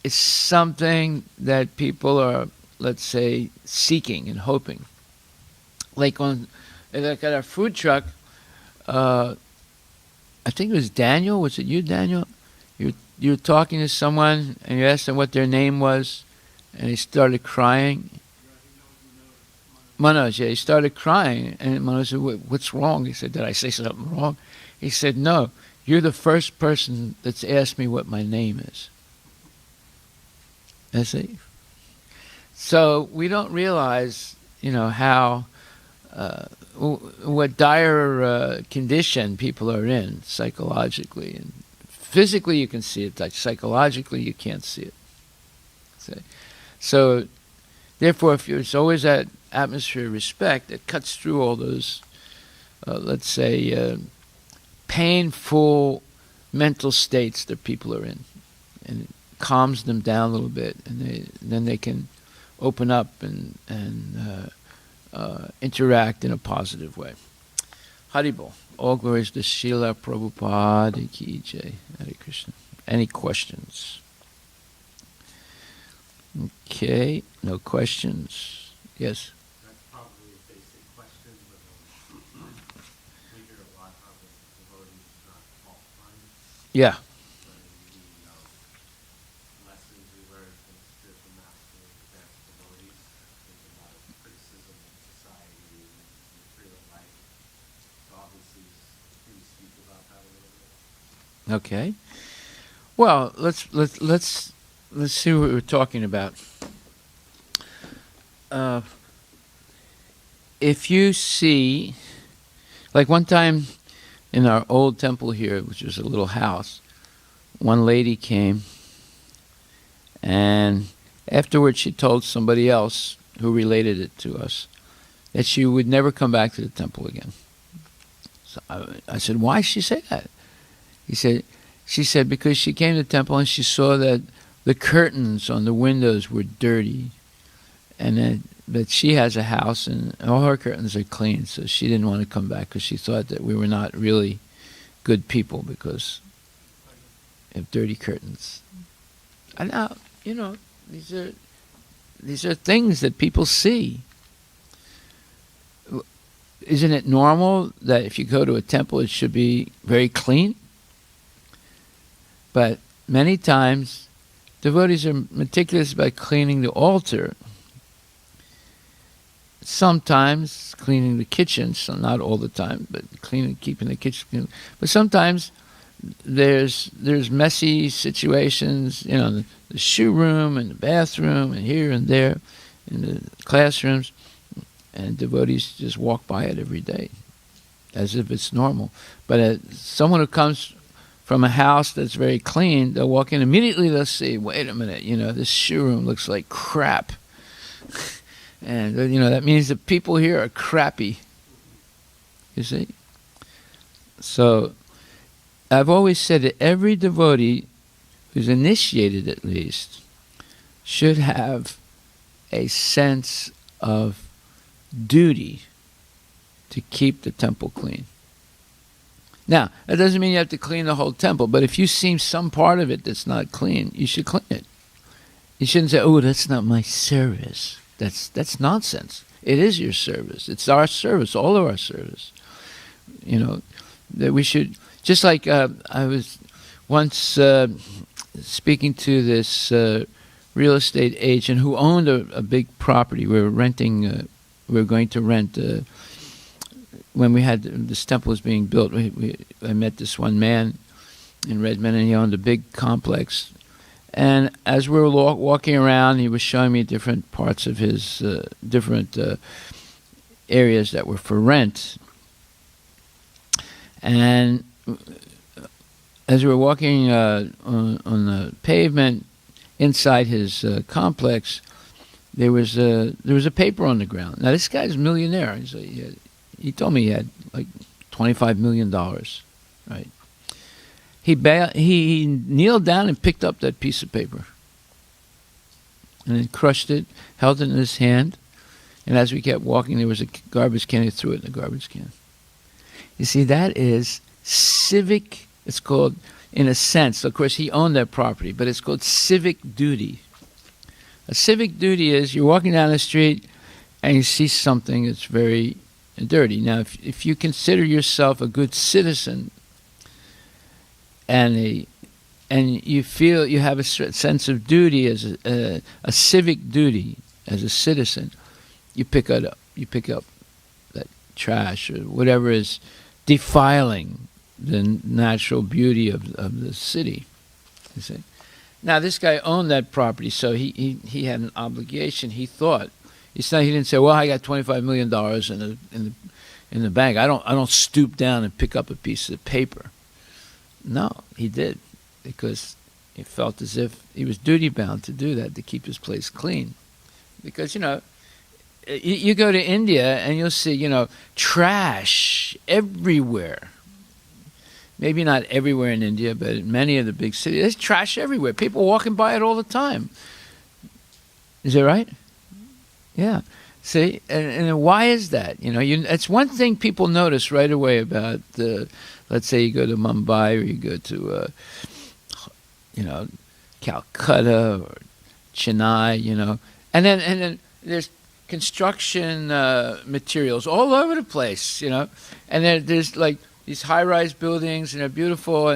is something that people are, let's say, seeking and hoping. Like at our food truck, I think it was Daniel. Was it you, Daniel? You were talking to someone and you asked them what their name was, and he started crying. Manoj, yeah, he started crying, and Manoj said, "What's wrong?" He said, "Did I say something wrong?" He said, "No, you're the first person that's asked me what my name is." I see. So we don't realize, how what dire condition people are in psychologically, and physically you can see it. Like psychologically, you can't see it. So, therefore, if there's always that atmosphere of respect that cuts through all those, let's say, painful mental states that people are in, and it calms them down a little bit, and then they can open up and interact in a positive way. Haribol. All glories to Srila Prabhupada Ki Jai. Hare Krishna. Any questions? Okay, no questions. Yes? That's probably a basic question, but we hear a lot how the devotees not fault find. Yeah. Lessons we learned from spiritual master advanced devotees. There's a lot of criticism of society and material life. So obviously, can you speak about that a little bit? Okay. Well, let's see what we're talking about. If you see, like one time in our old temple here, which was a little house, one lady came and Afterwards, she told somebody else who related it to us that she would never come back to the temple again. So I said, why did she say that? She said because she came to the temple and she saw that the curtains on the windows were dirty, and that she has a house and all her curtains are clean, so she didn't want to come back because she thought that we were not really good people because of dirty curtains. And now, these are things that people see. Isn't it normal that if you go to a temple, it should be very clean? But many times, devotees are meticulous about cleaning the altar. Sometimes cleaning the kitchen, so not all the time, but keeping the kitchen clean. But sometimes there's messy situations, the shoe room and the bathroom and here and there, in the classrooms, and devotees just walk by it every day, as if it's normal. But someone who comes from a house that's very clean, they'll walk in immediately. They'll see, wait a minute, this shoe room looks like crap, and that means the people here are crappy. You see. So I've always said that every devotee who's initiated, at least, should have a sense of duty to keep the temple clean. Now, that doesn't mean you have to clean the whole temple, but if you see some part of it that's not clean, you should clean it. You shouldn't say, oh, that's not my service. That's nonsense. It is your service. It's our service, all of our service. That we should, just like I was once speaking to this real estate agent who owned a big property. We were renting, we were going to rent, when we had this temple was being built, I met this one man in Redmond, and he owned a big complex. And as we were walking around, he was showing me different parts of his different areas that were for rent. And as we were walking on the pavement inside his complex, there was a paper on the ground. Now this guy's a millionaire. He told me he had like $25 million, right? He kneeled down and picked up that piece of paper, and then crushed it, held it in his hand, and as we kept walking, there was a garbage can. He threw it in the garbage can. You see, that is civic. It's called, in a sense, of course, he owned that property, but it's called civic duty. A civic duty is you're walking down the street and you see something that's very dirty. Now, if you consider yourself a good citizen and you feel you have a sense of duty as a civic duty as a citizen, you pick it up. You pick up that trash or whatever is defiling the natural beauty of the city. You see. Now this guy owned that property, so he had an obligation. He thought. He didn't say, "Well, I got $25 million in the bank. I don't stoop down and pick up a piece of paper." No, he did, because he felt as if he was duty bound to do that, to keep his place clean. Because you go to India and you'll see trash everywhere. Maybe not everywhere in India, but in many of the big cities, there's trash everywhere. People walking by it all the time. Is that right? Yeah. See, and why is that? It's one thing people notice right away about, let's say you go to Mumbai or you go to, Calcutta or Chennai, and then there's construction materials all over the place, and then there's like these high-rise buildings, and they're beautiful,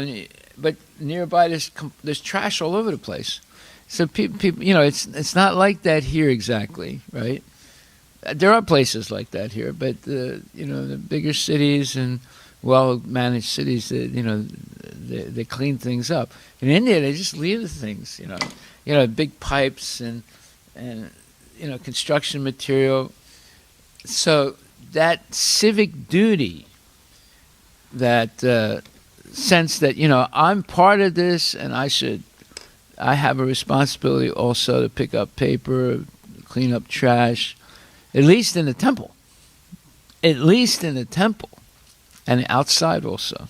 but nearby there's trash all over the place. So people, it's not like that here exactly, right? There are places like that here, but the bigger cities and well-managed cities, they clean things up. In India, they just leave the things, big pipes and construction material. So that civic duty, that sense that I'm part of this and I should I have a responsibility also to pick up paper, clean up trash, at least in the temple. At least in the temple. And outside also.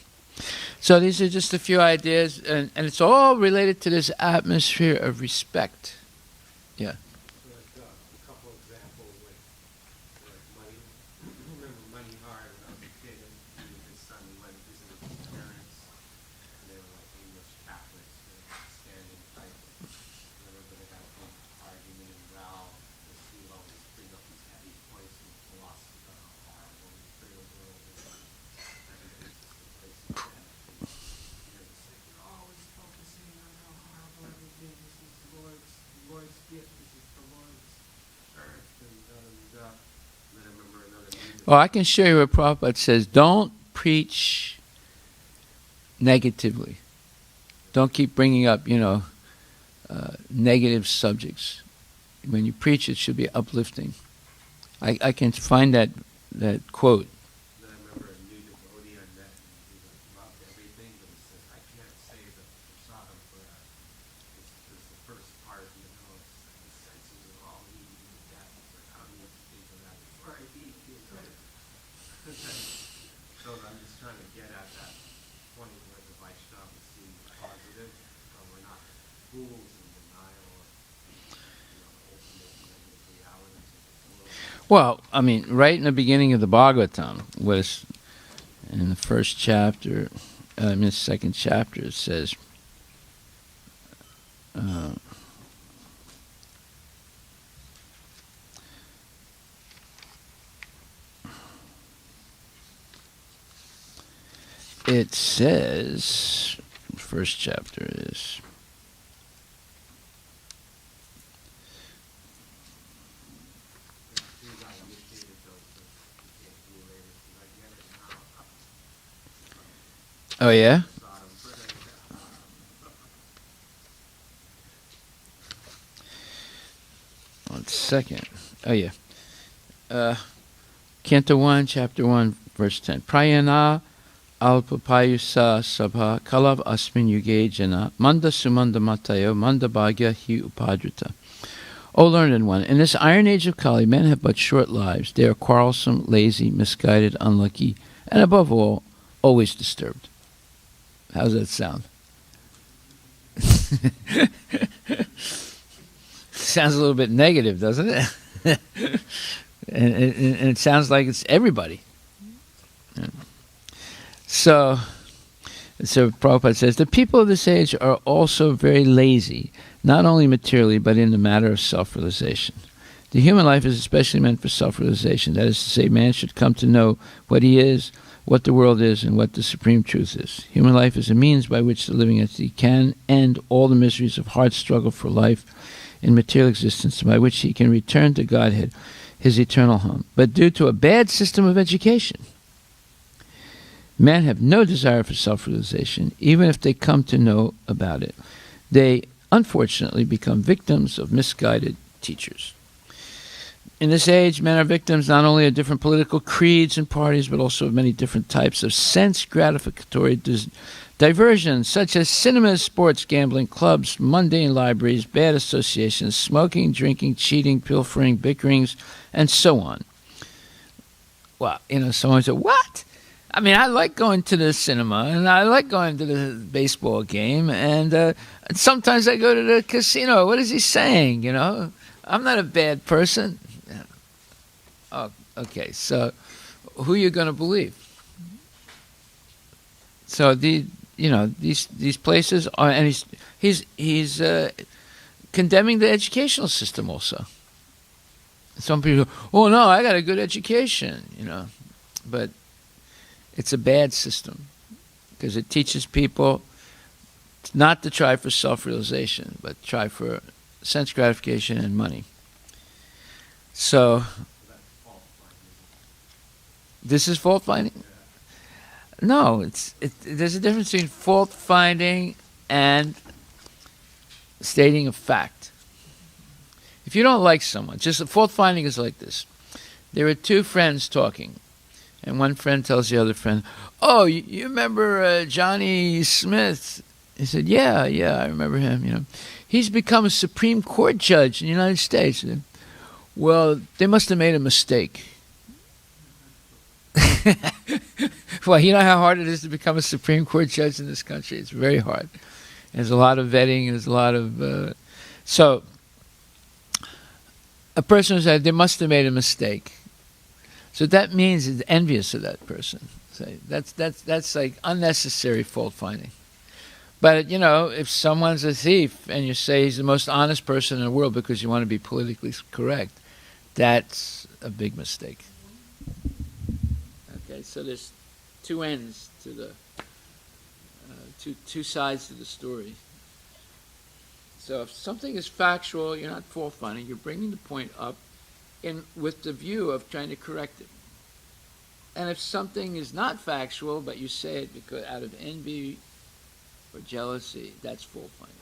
So these are just a few ideas, and it's all related to this atmosphere of respect. Yeah. Like, a couple examples, like money. I remember Money Hard when I was a kid, and he and his son went to visit his parents, and they were like English Catholics, standing tight. I remember they had a big argument and row, because he would always bring up these heavy points in philosophy about how horrible the material world is, and everything's just replacing death. And you're just like, you're always focusing on how horrible everything is. This is Lord's gift. This is the Lord's earth, and da. And then I remember another movie. Well, I can show you where Prabhupada says, don't preach negatively. Don't keep bringing up, negative subjects. When you preach, it should be uplifting. I can find that quote. Then I remember a new devotee I met, and he loved everything, but he says, I can't say the prasadam for that. It's the first part, the senses are all eating and death. He's like, I don't need to think of that before I eat. So I'm just trying to get at that point where the Vaishnava seems positive, but we're not fools in denial of ultimate negative realities of this world. Well, I mean, right in the beginning of the Bhagavatam, was in the first chapter, in the second chapter, it says, first chapter is, These I initiated those, so you can't do later, because I get it now. oh yeah? Sodom for that. One second. Oh yeah. Canto 1, chapter 1, verse 10. Prayana alpapayusa sabha kalav asmin yuge jana manda sumanda matayo manda bhagya hi upadrita. O learned one, in this iron age of Kali, men have but short lives. They are quarrelsome, lazy, misguided, unlucky, and above all, always disturbed. How's that sound? Sounds a little bit negative, doesn't it? and it sounds like it's everybody. So Prabhupada says, the people of this age are also very lazy, not only materially, but in the matter of self-realization. The human life is especially meant for self-realization. That is to say, man should come to know what he is, what the world is, and what the supreme truth is. Human life is a means by which the living entity can end all the miseries of hard struggle for life in material existence, by which he can return to Godhead, his eternal home. But due to a bad system of education, men have no desire for self-realization, even if they come to know about it. They, unfortunately, become victims of misguided teachers. In this age, men are victims not only of different political creeds and parties, but also of many different types of sense-gratificatory diversions, such as cinemas, sports, gambling, clubs, mundane libraries, bad associations, smoking, drinking, cheating, pilfering, bickerings, and so on. Well, someone said, what? I mean, I like going to the cinema, and I like going to the baseball game, and sometimes I go to the casino. What is he saying, I'm not a bad person. Oh, okay, so who are you going to believe? So these places are, and he's condemning the educational system also. Some people go, oh no, I got a good education, but it's a bad system because it teaches people not to try for self-realization, but try for sense gratification and money. So, this is fault finding? No, there's a difference between fault finding and stating a fact. If you don't like someone, just fault finding is like this. There are two friends talking. And one friend tells the other friend, oh, you remember Johnny Smith? He said, yeah, I remember him. He's become a Supreme Court judge in the United States. Well, they must have made a mistake. Well, you know how hard it is to become a Supreme Court judge in this country? It's very hard. There's a lot of vetting. There's a lot of... So, a person said they must have made a mistake. So that means it's envious of that person. So that's like unnecessary fault finding. But, you know, if someone's a thief and you say he's the most honest person in the world because you want to be politically correct, that's a big mistake. Okay, so there's two ends to the two sides to the story. So if something is factual, you're not fault finding. You're bringing the point up with the view of trying to correct it. And if something is not factual, but you say it because out of envy or jealousy, that's fault finding.